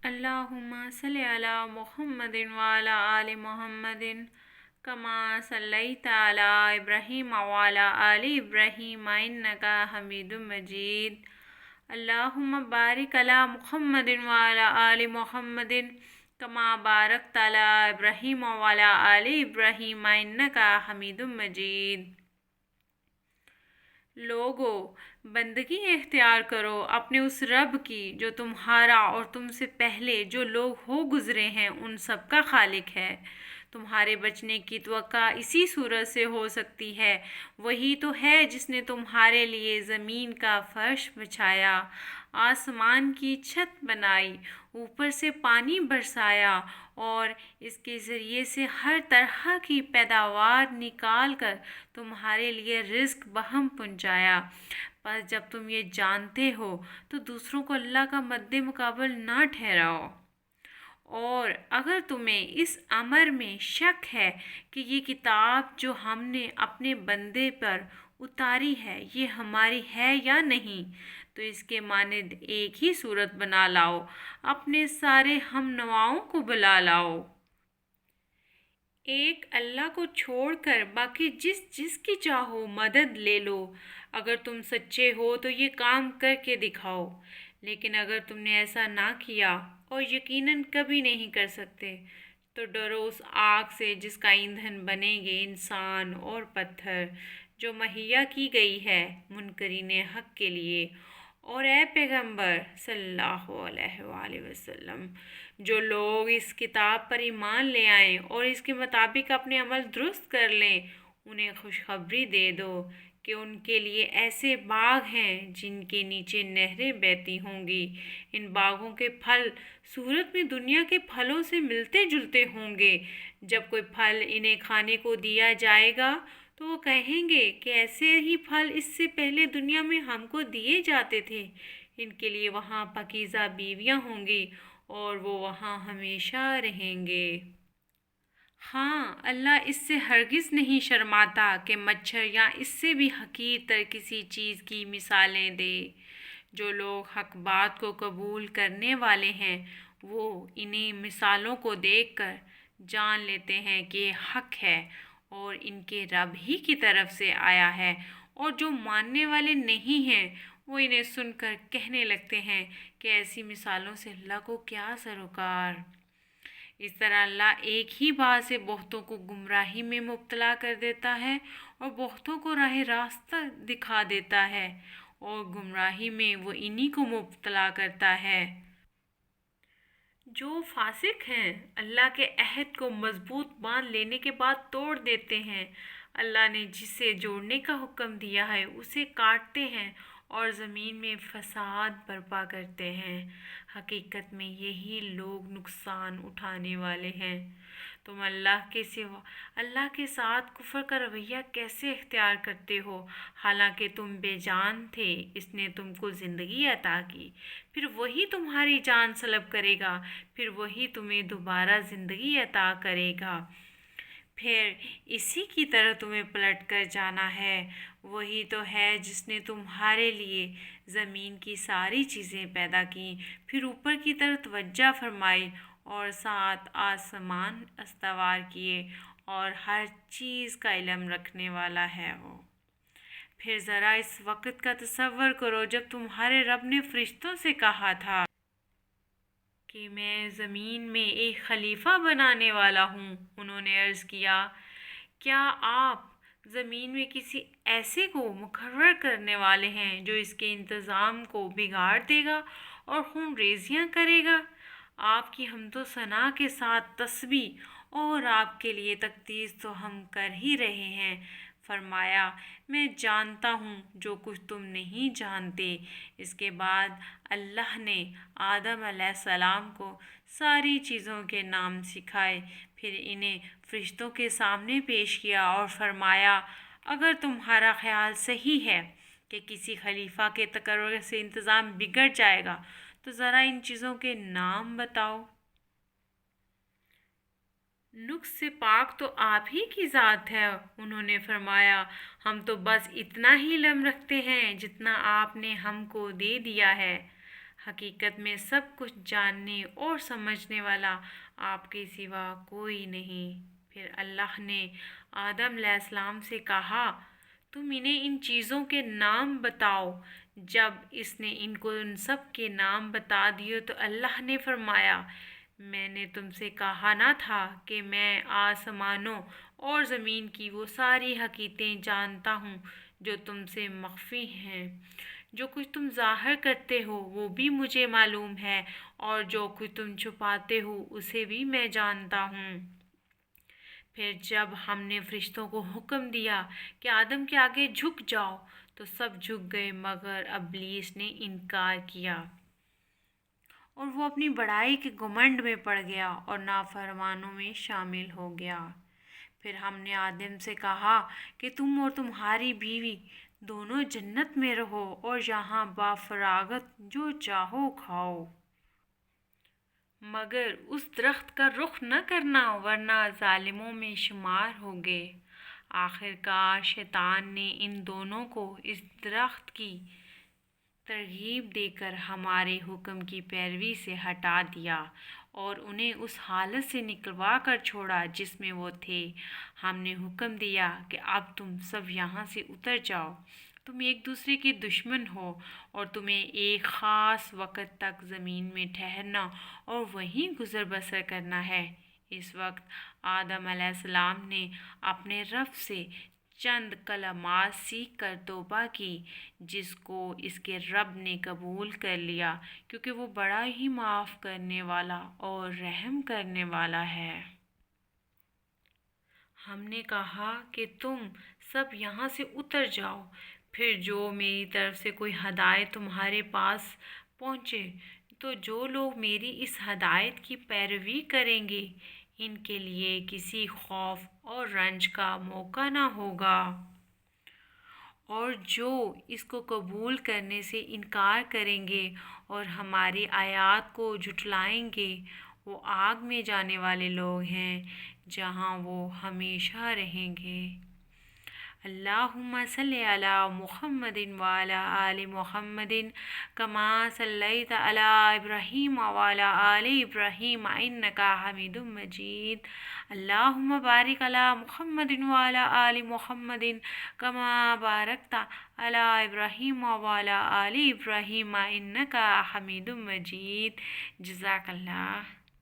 اللہم صلی علی محمد وعلی آل محمد کما صلیت علی ابراہیم وعلی آل ابراہیم انک حمید مجید۔ اللہم بارک علی محمد وعلی آل محمد کما بارکت علی ابراہیم وعلی آل ابراہیم انک حمید مجید۔ لوگو، بندگی اختیار کرو اپنے اس رب کی جو تمہارا اور تم سے پہلے جو لوگ ہو گزرے ہیں ان سب کا خالق ہے۔ تمہارے بچنے کی توقع اسی صورت سے ہو سکتی ہے، وہی تو ہے جس نے تمہارے لیے زمین کا فرش بچھایا، آسمان کی چھت بنائی، اوپر سے پانی برسایا اور اس کے ذریعے سے ہر طرح کی پیداوار نکال کر تمہارے لیے رزق بہم پہنچایا۔ بس جب تم یہ جانتے ہو تو دوسروں کو اللہ کا مد مقابل نہ ٹھہراؤ۔ اور اگر تمہیں اس امر میں شک ہے کہ یہ کتاب جو ہم نے اپنے بندے پر اتاری ہے یہ ہماری ہے یا نہیں، تو اس کے مانند ایک ہی صورت بنا لاؤ، اپنے سارے ہم نواؤں کو بلا لاؤ۔ ایک اللہ کو چھوڑ کر باقی جس جس کی چاہو مدد لے لو۔ اگر تم سچے ہو تو یہ کام کر کے دکھاؤ، لیکن اگر تم نے ایسا نہ کیا اور یقیناً کبھی نہیں کر سکتے تو ڈرو اس آگ سے جس کا ایندھن بنیں گے انسان اور پتھر، جو مہیا کی گئی ہے منکرین حق کے لیے۔ اور اے پیغمبر صلی اللہ علیہ وآلہ وسلم، جو لوگ اس کتاب پر ایمان لے آئیں اور اس کے مطابق اپنے عمل درست کر لیں، انہیں خوشخبری دے دو کہ ان کے لیے ایسے باغ ہیں جن کے نیچے نہریں بہتی ہوں گی۔ ان باغوں کے پھل صورت میں دنیا کے پھلوں سے ملتے جلتے ہوں گے۔ جب کوئی پھل انہیں کھانے کو دیا جائے گا تو وہ کہیں گے کہ ایسے ہی پھل اس سے پہلے دنیا میں ہم کو دیے جاتے تھے۔ ان کے لیے وہاں پاکیزہ بیویاں ہوں گی اور وہ وہاں ہمیشہ رہیں گے۔ ہاں، اللہ اس سے ہرگز نہیں شرماتا کہ مچھر یا اس سے بھی حقیر تر کسی چیز کی مثالیں دے۔ جو لوگ حق بات کو قبول کرنے والے ہیں وہ انہی مثالوں کو دیکھ کر جان لیتے ہیں کہ یہ حق ہے اور ان کے رب ہی کی طرف سے آیا ہے، اور جو ماننے والے نہیں ہیں وہ انہیں سن کر کہنے لگتے ہیں کہ ایسی مثالوں سے اللہ کو کیا سروکار۔ اس طرح اللہ ایک ہی بات سے بہتوں کو گمراہی میں مبتلا کر دیتا ہے اور بہتوں کو راہ راستہ دکھا دیتا ہے، اور گمراہی میں وہ انہی کو مبتلا کرتا ہے جو فاسق ہیں، اللہ کے عہد کو مضبوط باندھ لینے کے بعد توڑ دیتے ہیں۔ اللہ نے جسے جوڑنے کا حکم دیا ہے اسے کاٹتے ہیں اور زمین میں فساد برپا کرتے ہیں۔ حقیقت میں یہی لوگ نقصان اٹھانے والے ہیں۔ تم اللہ کے ساتھ کفر کا رویہ کیسے اختیار کرتے ہو، حالانکہ تم بے جان تھے، اس نے تم کو زندگی عطا کی، پھر وہی تمہاری جان سلب کرے گا، پھر وہی تمہیں دوبارہ زندگی عطا کرے گا، پھر اسی کی طرف تمہیں پلٹ کر جانا ہے۔ وہی تو ہے جس نے تمہارے لیے زمین کی ساری چیزیں پیدا کیں، پھر اوپر کی طرف توجہ فرمائی اور 7 آسمان استوار کیے، اور ہر چیز کا علم رکھنے والا ہے وہ۔ پھر ذرا اس وقت کا تصور کرو جب تمہارے رب نے فرشتوں سے کہا تھا کہ میں زمین میں ایک خلیفہ بنانے والا ہوں۔ انہوں نے عرض کیا، کیا آپ زمین میں کسی ایسے کو مقرر کرنے والے ہیں جو اس کے انتظام کو بگاڑ دے گا اور خون ریزیاں کرے گا؟ آپ کی حمد و ثنا کے ساتھ تسبیح اور آپ کے لیے تقدیس تو ہم کر ہی رہے ہیں۔ فرمایا، میں جانتا ہوں جو کچھ تم نہیں جانتے۔ اس کے بعد اللہ نے آدم علیہ السلام کو ساری چیزوں کے نام سکھائے، پھر انہیں فرشتوں کے سامنے پیش کیا اور فرمایا، اگر تمہارا خیال صحیح ہے کہ کسی خلیفہ کے تقرر سے انتظام بگڑ جائے گا تو ذرا ان چیزوں کے نام بتاؤ۔ نقص سے پاک تو آپ ہی کی ذات ہے۔ انہوں نے فرمایا، ہم تو بس اتنا ہی علم رکھتے ہیں جتنا آپ نے ہم کو دے دیا ہے۔ حقیقت میں سب کچھ جاننے اور سمجھنے والا آپ کے سوا کوئی نہیں۔ پھر اللہ نے آدم علیہ السلام سے کہا، تم انہیں ان چیزوں کے نام بتاؤ۔ جب اس نے ان کو ان سب کے نام بتا دیے تو اللہ نے فرمایا، میں نے تم سے کہا نہ تھا کہ میں آسمانوں اور زمین کی وہ ساری حقیقتیں جانتا ہوں جو تم سے مخفی ہیں۔ جو کچھ تم ظاہر کرتے ہو وہ بھی مجھے معلوم ہے، اور جو کچھ تم چھپاتے ہو اسے بھی میں جانتا ہوں۔ پھر جب ہم نے فرشتوں کو حکم دیا کہ آدم کے آگے جھک جاؤ تو سب جھک گئے مگر ابلیس نے انکار کیا، اور وہ اپنی بڑائی کے گھمنڈ میں پڑ گیا اور نافرمانوں میں شامل ہو گیا۔ پھر ہم نے آدم سے کہا کہ تم اور تمہاری بیوی دونوں جنت میں رہو اور یہاں بافراغت جو چاہو کھاؤ، مگر اس درخت کا رخ نہ کرنا ورنہ ظالموں میں شمار ہوگے۔ آخر کار شیطان نے ان دونوں کو اس درخت کی ترغیب دے کر ہمارے حکم کی پیروی سے ہٹا دیا اور انہیں اس حالت سے نکلوا کر چھوڑا جس میں وہ تھے۔ ہم نے حکم دیا کہ اب تم سب یہاں سے اتر جاؤ، تم ایک دوسرے کے دشمن ہو، اور تمہیں ایک خاص وقت تک زمین میں ٹھہرنا اور وہیں گزر بسر کرنا ہے۔ اس وقت آدم علیہ السلام نے اپنے رب سے چند کلمات سیکھ کر توبہ کی، جس کو اس کے رب نے قبول کر لیا کیونکہ وہ بڑا ہی معاف کرنے والا اور رحم کرنے والا ہے۔ ہم نے کہا کہ تم سب یہاں سے اتر جاؤ، پھر جو میری طرف سے کوئی ہدایت تمہارے پاس پہنچے تو جو لوگ میری اس ہدایت کی پیروی کریں گے ان کے لیے کسی خوف اور رنج کا موقع نہ ہوگا، اور جو اس کو قبول کرنے سے انکار کریں گے اور ہماری آیات کو جھٹلائیں گے وہ آگ میں جانے والے لوگ ہیں جہاں وہ ہمیشہ رہیں گے۔ اللہم صلی علی محمد وعلی آل محمد کما صلیت علی ابراہیم وعلی آل ابراہیم انک حمید مجید۔ اللہم بارک علی محمد وعلی آل محمد کما بارکت علی ابراہیم وعلی آل ابراہیم انک حمید مجید۔ جزاک اللہ۔